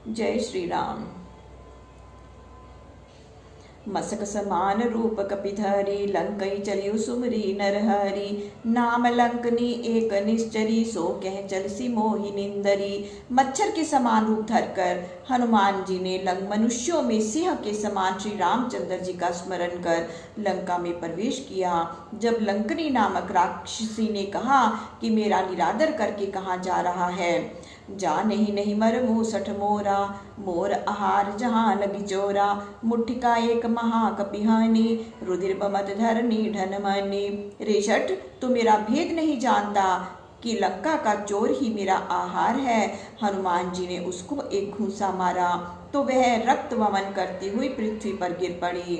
जय श्री राम। मसक समान रूप कपिधरी, लंकई चलियु सुमरी नरहरि। नाम लंकनी एक निश्चरी, सो कह चलसी मोहि निंदरी। मच्छर के समान रूप धरकर हनुमान जी ने मनुष्यों में सिंह के समान श्री रामचंद्र जी का स्मरण कर लंका में प्रवेश किया। जब लंकनी नामक राक्षसी ने कहा कि मेरा निरादर करके कहाँ जा रहा है, जा नहीं मर मूसठ मोरा, मोर आहार जहाँ लगी चोरा। मुठ्ठिका एक महाकपिहानी, रुधिर बमत धरनी ढन मनी। रेशठ, तू मेरा भेद नहीं जानता कि लंका का चोर ही मेरा आहार है। हनुमान जी ने उसको एक घूंसा मारा तो वह रक्त वमन करती हुई पृथ्वी पर गिर पड़ी।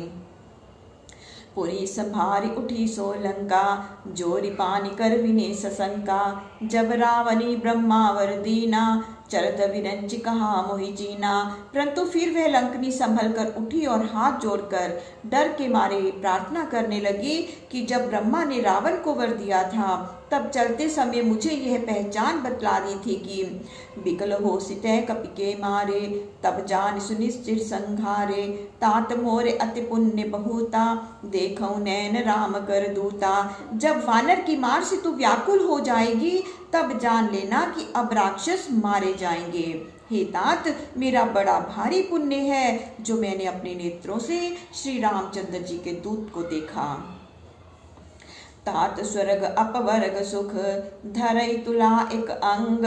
पुरी संभारी उठी सो लंका, जोरी पानी कर विने सशंका। जब रावणी ब्रह्मावर दीना, चरत विरंच कहा मोहि जीना। परंतु फिर वह लंकनी संभल कर उठी और हाथ जोड़कर डर के मारे प्रार्थना करने लगी कि जब ब्रह्मा ने रावण को वर दिया था तब चलते समय मुझे यह पहचान बतला दी थी कि बिकल हो सितह कपि के मारे, तब जान सुनिश्चिर संघारे। तात मोरे अति पुण्य बहुता, देखौ नैन राम कर दूता। जब वानर की मार से तू व्याकुल हो जाएगी तब जान लेना कि अब राक्षस मारे जाएंगे। हे तात, मेरा बड़ा भारी पुण्य है जो मैंने अपने नेत्रों से श्री रामचंद्र जी के दूत को देखा। तात स्वर्ग अपवर्ग सुख, धरई तुला एक अंग।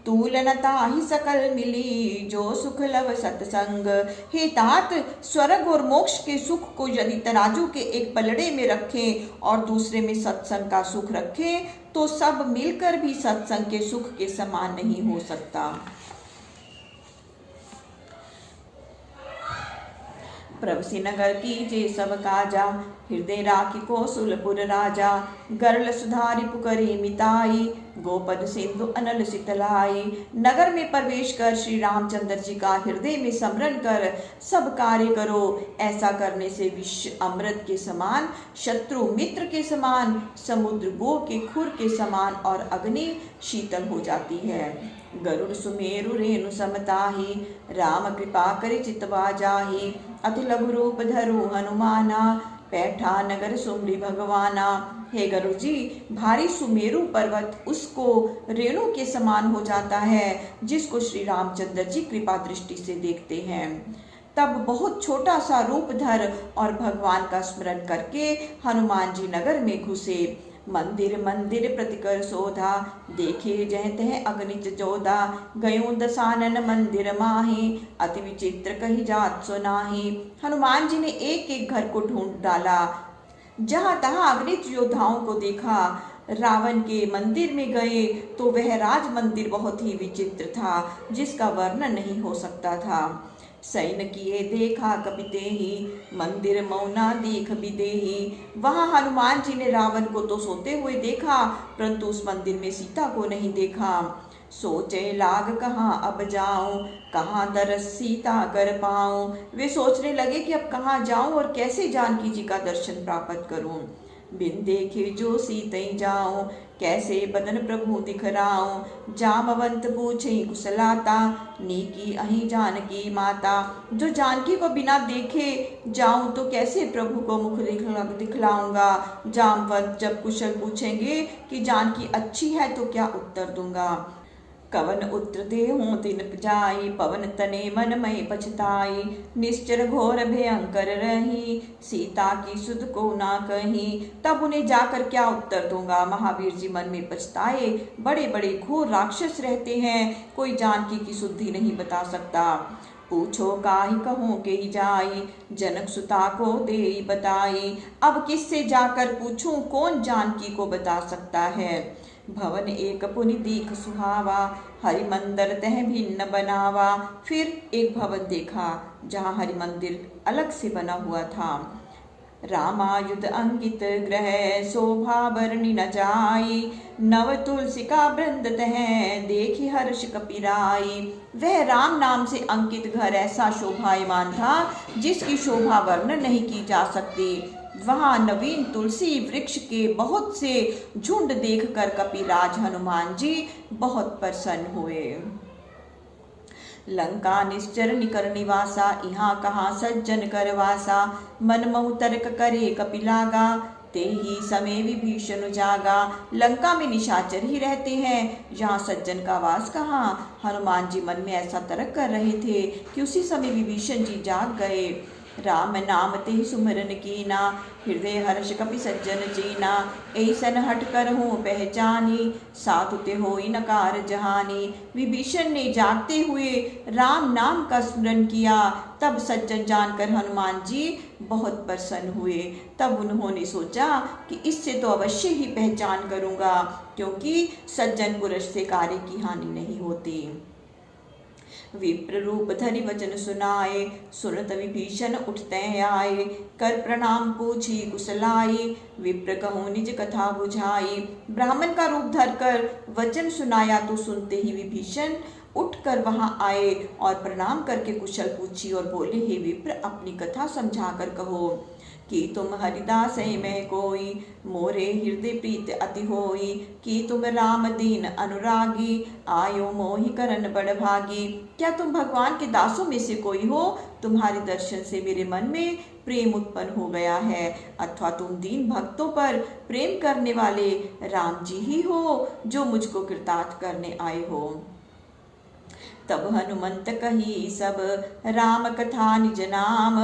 तूलनता ही सकल मिली, जो सुख लव सत्संग। हे तात, स्वर्ग और मोक्ष के सुख को यदि तराजू के एक पलड़े में रखें और दूसरे में सत्संग का सुख रखें तो सब मिलकर भी सत्संग के सुख के समान नहीं हो सकता। प्रभसी नगर की जे सब काजा, हृदय राखी कौशलपुर राजा। गरल सुधारी पुकरी मिताई, गोपद सिंधु अनल शीतलाई। नगर में प्रवेश कर श्री रामचंद्र जी का हृदय में स्मरण कर सब कार्य करो। ऐसा करने से विश्व अमृत के समान, शत्रु मित्र के समान, समुद्र गो के खुर के समान और अग्नि शीतल हो जाती है। गरुड़ सुमेरु रेणु समताही, राम कृपा करे चितवा जाही। अति लघु रूप धरु हनुमाना, पैठा नगर सुमरी भगवाना। हे गरुड़ जी, भारी सुमेरु पर्वत उसको रेणु के समान हो जाता है जिसको श्री रामचंद्र जी कृपा दृष्टि से देखते हैं। तब बहुत छोटा सा रूप धर और भगवान का स्मरण करके हनुमान जी नगर में घुसे। मंदिर मंदिर प्रतिकर शोधा, देखे जह तह अग्निच जोधा। गयों दसानन मंदिर माही, अति विचित्र कही जात सुनाही। हनुमान जी ने एक एक घर को ढूंढ डाला, जहां तहां अग्निच योद्धाओं को देखा। रावण के मंदिर में गए तो वह राज मंदिर बहुत ही विचित्र था जिसका वर्णन नहीं हो सकता था। सैन किए देखा कपिते ही, मंदिर मौना दीख विदेही। वहां हनुमान जी ने रावण को तो सोते हुए देखा परंतु उस मंदिर में सीता को नहीं देखा। सोचे लाग कहाँ अब जाऊं, कहाँ दरस सीता कर पाऊं। वे सोचने लगे कि अब कहाँ जाऊं और कैसे जानकी जी का दर्शन प्राप्त करूं। बिन देखे जो सीतई जाऊं, कैसे बदन प्रभु दिखराऊं। जामवंत पूछे कुशलाता, नीकी अहि जानकी माता। जो जानकी को बिना देखे जाऊं तो कैसे प्रभु को मुख दिखलाऊंगा। जामवंत जब कुशल पूछेंगे कि जानकी अच्छी है तो क्या उत्तर दूंगा। कवन उत्तर देहूं तिन जाई, पवन तने मन मय पछताई। निश्चर घोर भयंकर रही, सीता की सुध को ना कही। तब उन्हें जाकर क्या उत्तर दूंगा। महावीर जी मन में पछताए। बड़े बड़े घोर राक्षस रहते हैं, कोई जानकी की शुद्धि नहीं बता सकता। पूछो काहि कहूँ के ही जाई, जनक सुता को देई बताई। अब किससे जाकर पूछूं, कौन जानकी को बता सकता है। भवन एक पुनि दीख सुहावा, हरि मंदिर तह भिन्न बनावा। फिर एक भवन देखा जहाँ हरि मंदिर अलग से बना हुआ था। रामायुध अंकित ग्रह, शोभा वर्णि न जाई। नव तुलसी का वृंद तह, देखी हर्ष कपिराई। वह राम नाम से अंकित घर ऐसा शोभायमान था जिसकी शोभा वर्णन नहीं की जा सकती। वहां नवीन तुलसी वृक्ष के बहुत से झुंड देखकर कपिराज हनुमान जी बहुत प्रसन्न हुए। लंका निश्चर निकर निवासा, यहाँ कहाँ सज्जन कर वासा। मन महु तर्क करे कपिलागा, ते ही समय विभीषण जागा। लंका में निशाचर ही रहते हैं, यहाँ सज्जन का वास कहाँ। हनुमान जी मन में ऐसा तर्क कर रहे थे कि उसी समय विभीषण जी जाग गए। राम नाम ते सुमरन कीना, हृदय हर्ष कपि सज्जन जीना। ऐसन हट कर हूँ पहचानी, साधु ते होई नकार जहानी। विभीषण ने जागते हुए राम नाम का स्मरण किया। तब सज्जन जानकर हनुमान जी बहुत प्रसन्न हुए। तब उन्होंने सोचा कि इससे तो अवश्य ही पहचान करूँगा, क्योंकि सज्जन पुरुष से कार्य की हानि नहीं होती। विप्र रूप धरि वचन सुनाए, सुनत विभीषण उठते आए। कर प्रणाम पूछी कुशलाई, विप्र कहूँ निज कथा बुझाई। ब्राह्मण का रूप धरकर वचन सुनाया तो सुनते ही विभीषण उठकर वहां आए और प्रणाम करके कुशल पूछी और बोले, हे विप्र, अपनी कथा समझाकर कहो कि तुम हरिदास में कोई, मोरे हृदय प्रीत अति होई। कि तुम राम दीन अनुरागी, आयो मोहि करन बड़ भागी। क्या तुम भगवान के दासों में से कोई हो? तुम्हारे दर्शन से मेरे मन में प्रेम उत्पन्न हो गया है। अथवा तुम दीन भक्तों पर प्रेम करने वाले राम जी ही हो, जो मुझको कृतार्थ करने आए हो। तब हनुमंत कही सब राम कथा निज नाम,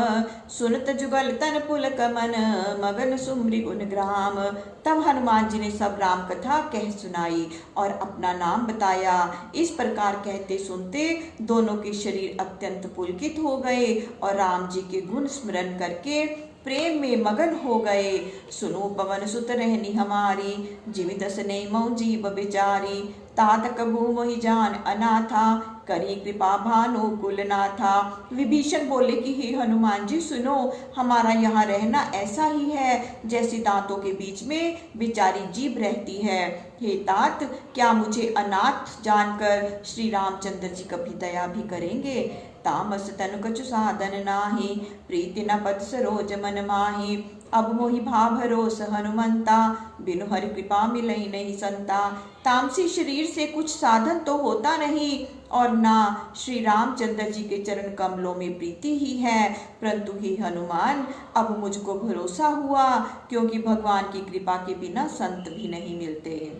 सुनत जुगल तन पुलक मन, मगन सुमरि गुण ग्राम। तब हनुमान जी ने सब राम कथा कह सुनाई और अपना नाम बताया। इस प्रकार कहते सुनते दोनों के शरीर अत्यंत पुलकित हो गए और राम जी के गुण स्मरण करके प्रेम में मगन हो गए। सुनो पवन सुत रहनी हमारी, जीवित स्नेह मऊ जीव बिचारी। तात कबू मोहि जान अनाथा, करी कृपा भानु कुलनाथा। विभीषण बोले कि हे हनुमान जी सुनो, हमारा यहाँ रहना ऐसा ही है जैसे दांतों के बीच में बिचारी जीभ रहती है। हे तात, क्या मुझे अनाथ जानकर श्री रामचंद्र जी कभी दया भी करेंगे? तामस तनु कछु साधन नाही, प्रीति न पद सरोज मन माही। अब मोहि भाव भरोस हनुमंता, बिनु हरि कृपा मिलई नहीं संता। तामसी शरीर से कुछ साधन तो होता नहीं और ना श्री रामचंद्र जी के चरण कमलों में प्रीति ही है, परंतु ही हनुमान अब मुझको भरोसा हुआ, क्योंकि भगवान की कृपा के बिना संत भी नहीं मिलते।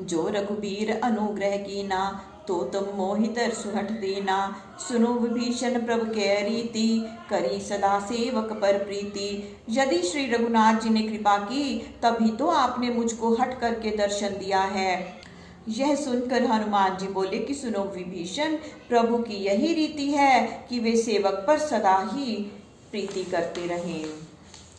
जो रघुबीर अनुग्रह कीना, तो तुम मोहि दर्शु हट देना। सुनो विभीषण प्रभु के रीति, करी सदा सेवक पर प्रीति। यदि श्री रघुनाथ जी ने कृपा की तभी तो आपने मुझको हट करके दर्शन दिया है। यह सुनकर हनुमान जी बोले कि सुनो विभीषण, प्रभु की यही रीति है कि वे सेवक पर सदा ही प्रीति करते रहें।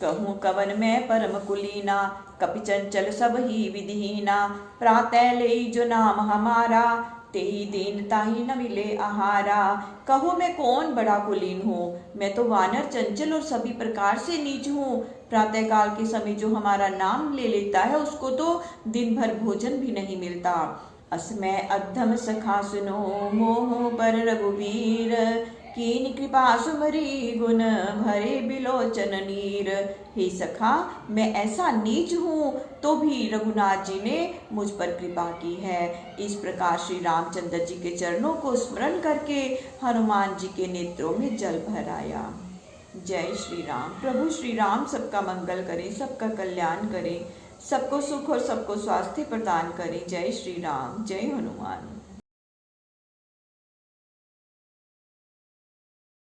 कहूँ कवन में परम कुलीना, कपि चंचल सब ही विधिहीना। प्रातः ले जो नाम हमारा, तेहि दीन ताहि न मिले आहारा। कहो मैं कौन बड़ा कुलीन हूँ, मैं तो वानर चंचल और सभी प्रकार से नीच हूँ। प्रातः काल के समय जो हमारा नाम ले लेता है उसको तो दिन भर भोजन भी नहीं मिलता। अस्मै अधम सखा सुनो, मोह पर रघुवीर। कीन कृपा सुमरी गुण, भरे बिलोचन नीर। हे सखा, मैं ऐसा नीच हूँ तो भी रघुनाथ जी ने मुझ पर कृपा की है। इस प्रकार श्री रामचंद्र जी के चरणों को स्मरण करके हनुमान जी के नेत्रों में जल भर आया। जय श्री राम। प्रभु श्री राम सबका मंगल करें, सबका कल्याण करें, सबको सुख और सबको स्वास्थ्य प्रदान करें। जय श्री राम, जय हनुमान।